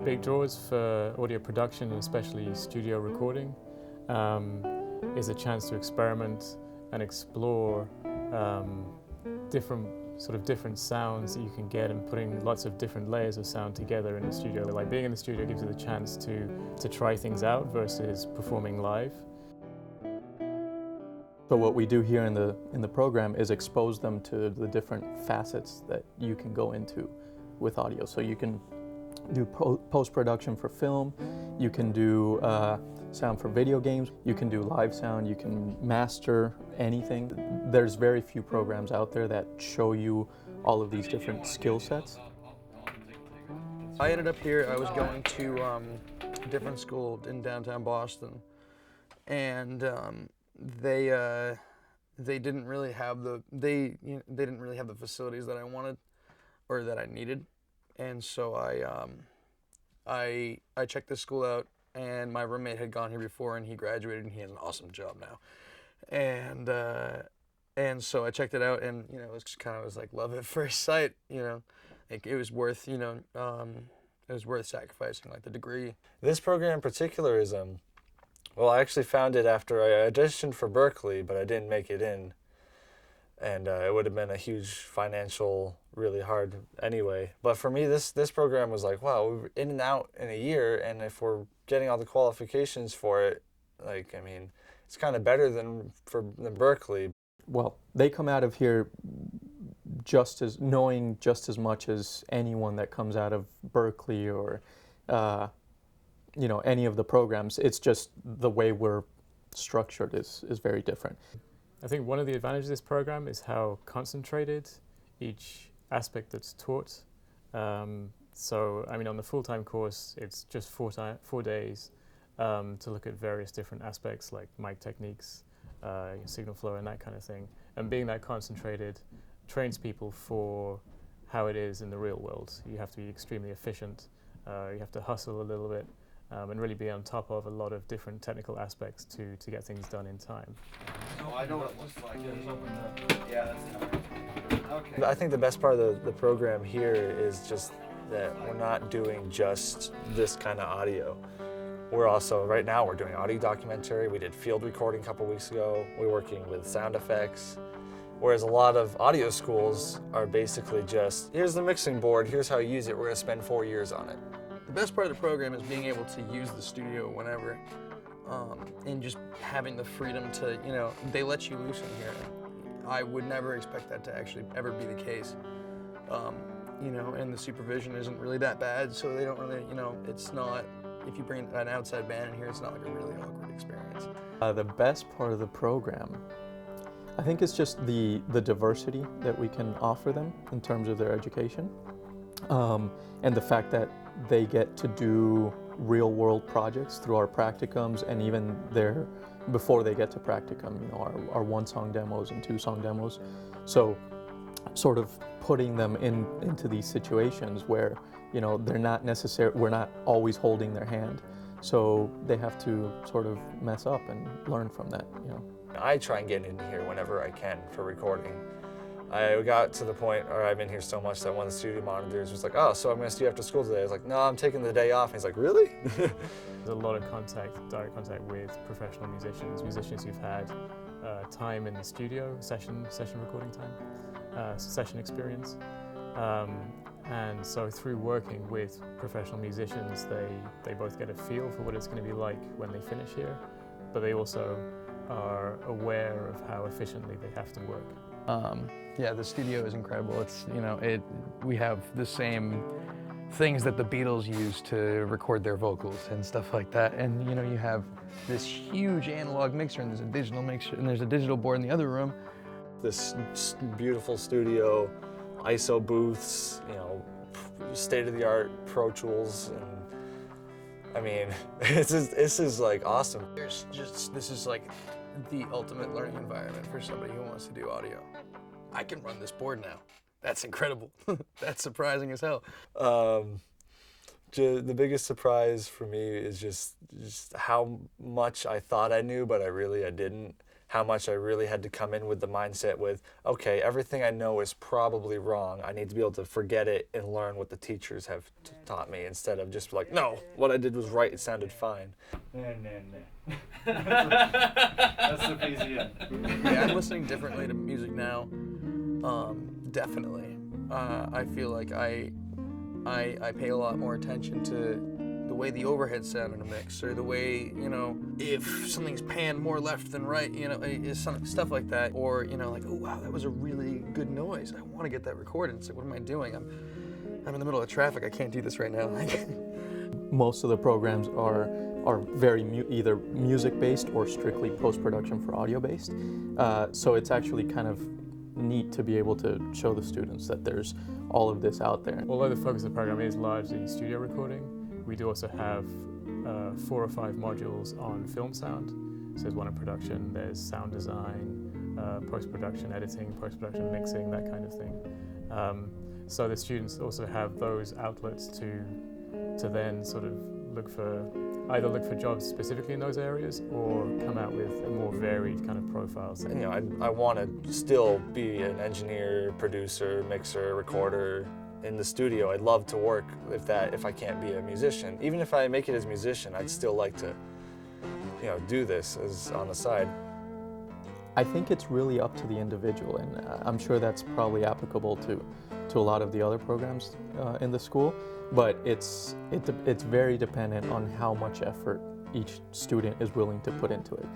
big draws for audio production, and especially studio recording, is a chance to experiment and explore different sounds that you can get, and putting lots of different layers of sound together in the studio. Like being in the studio gives you the chance to try things out versus performing live. So what we do here in the program is expose them to the different facets that you can go into with audio. So you can do post-production for film, you can do sound for video games, you can do live sound, you can master anything. There's very few programs out there that show you all of these different skill sets. I ended up here. I was going to a different school in downtown Boston, and they didn't really have the they didn't really have the facilities that I wanted or that I needed, and so I checked this school out, and my roommate had gone here before, and he graduated, and he has an awesome job now, and so I checked it out, and it was kind of like love at first sight, like it was worth it was worth sacrificing like the degree. This program in particular is well, I actually found it after I auditioned for Berkeley, but I didn't make it in. And it would have been a huge financial, really hard anyway. But for me, this program was like, wow, we're in and out in a year, and if we're getting all the qualifications for it, like, I mean, it's kind of better than Berkeley. Well, they come out of here knowing just as much as anyone that comes out of Berkeley or any of the programs. It's just the way we're structured is very different. I think one of the advantages of this program is how concentrated each aspect that's taught. So, I mean, on the full-time course, it's just 4 days to look at various different aspects like mic techniques, signal flow, and that kind of thing. And being that concentrated trains people for how it is in the real world. You have to be extremely efficient. You have to hustle a little bit. And really be on top of a lot of different technical aspects to get things done in time. Oh, I know what it looks like. Yeah, that's okay. I think the best part of the program here is just that we're not doing just this kind of audio. We're also, right now, we're doing audio documentary. We did field recording a couple weeks ago. We're working with sound effects. Whereas a lot of audio schools are basically just, here's the mixing board, here's how you use it, we're gonna spend 4 years on it. The best part of the program is being able to use the studio whenever, and just having the freedom to, they let you loose in here. I would never expect that to actually ever be the case, and the supervision isn't really that bad, so they don't really, it's not, if you bring an outside band in here, it's not like a really awkward experience. The best part of the program, I think it's just the diversity that we can offer them in terms of their education, and the fact that they get to do real-world projects through our practicums, and even before they get to practicum, our 1-song demos and 2-song demos. So sort of putting them into these situations where, we're not always holding their hand. So they have to sort of mess up and learn from that, I try and get in here whenever I can for recording. I got to the point where I've been here so much that one of the studio monitors was like, oh, so I'm going to see you after school today. I was like, no, I'm taking the day off. And he's like, really? There's a lot of direct contact with professional musicians who've had time in the studio, session recording time, session experience. And so through working with professional musicians, they both get a feel for what it's going to be like when they finish here, but they also are aware of how efficiently they have to work. Yeah, the studio is incredible. It's, we have the same things that the Beatles used to record their vocals and stuff like that. And, you have this huge analog mixer, and there's a digital mixer, and there's a digital board in the other room. This beautiful studio, ISO booths, state-of-the-art Pro Tools, and I mean, this is like awesome. This is like the ultimate learning environment for somebody who wants to do audio. I can run this board now. That's incredible. That's surprising as hell. The biggest surprise for me is just how much I thought I knew, but I didn't. how much I really had to come in with the mindset with, okay, everything I know is probably wrong. I need to be able to forget it and learn what the teachers have taught me, instead of just like, no, what I did was right, it sounded fine. That's the PZN. Yeah, I'm listening differently to music now. Definitely. I feel like I pay a lot more attention to the way the overheads sound in a mix, or the way, you know, if something's panned more left than right, you know, stuff like that. Or, you know, like, oh wow, that was a really good noise. I want to get that recorded. It's like, what am I doing? I'm in the middle of traffic. I can't do this right now. Most of the programs are very either music-based or strictly post-production for audio-based. So it's actually kind of neat to be able to show the students that there's all of this out there. Although the focus of the program is largely studio recording, we do also have 4 or 5 modules on film sound. So there's one in production, there's sound design, post-production editing, post-production mixing, that kind of thing. So the students also have those outlets to then sort of either look for jobs specifically in those areas, or come out with a more varied kind of profile. You know, I want to still be an engineer, producer, mixer, recorder in the studio. I'd love to work if I can't be a musician. Even if I make it as a musician, I'd still like to, you know, do this as on the side. I think it's really up to the individual, and I'm sure that's probably applicable to a lot of the other programs in the school, but it's very dependent on how much effort each student is willing to put into it.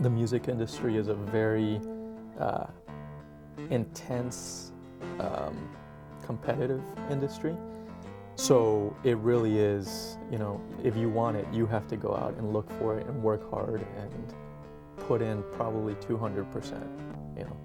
The music industry is a very intense, competitive industry, so it really is, you know, if you want it, you have to go out and look for it and work hard and put in probably 200%, you know.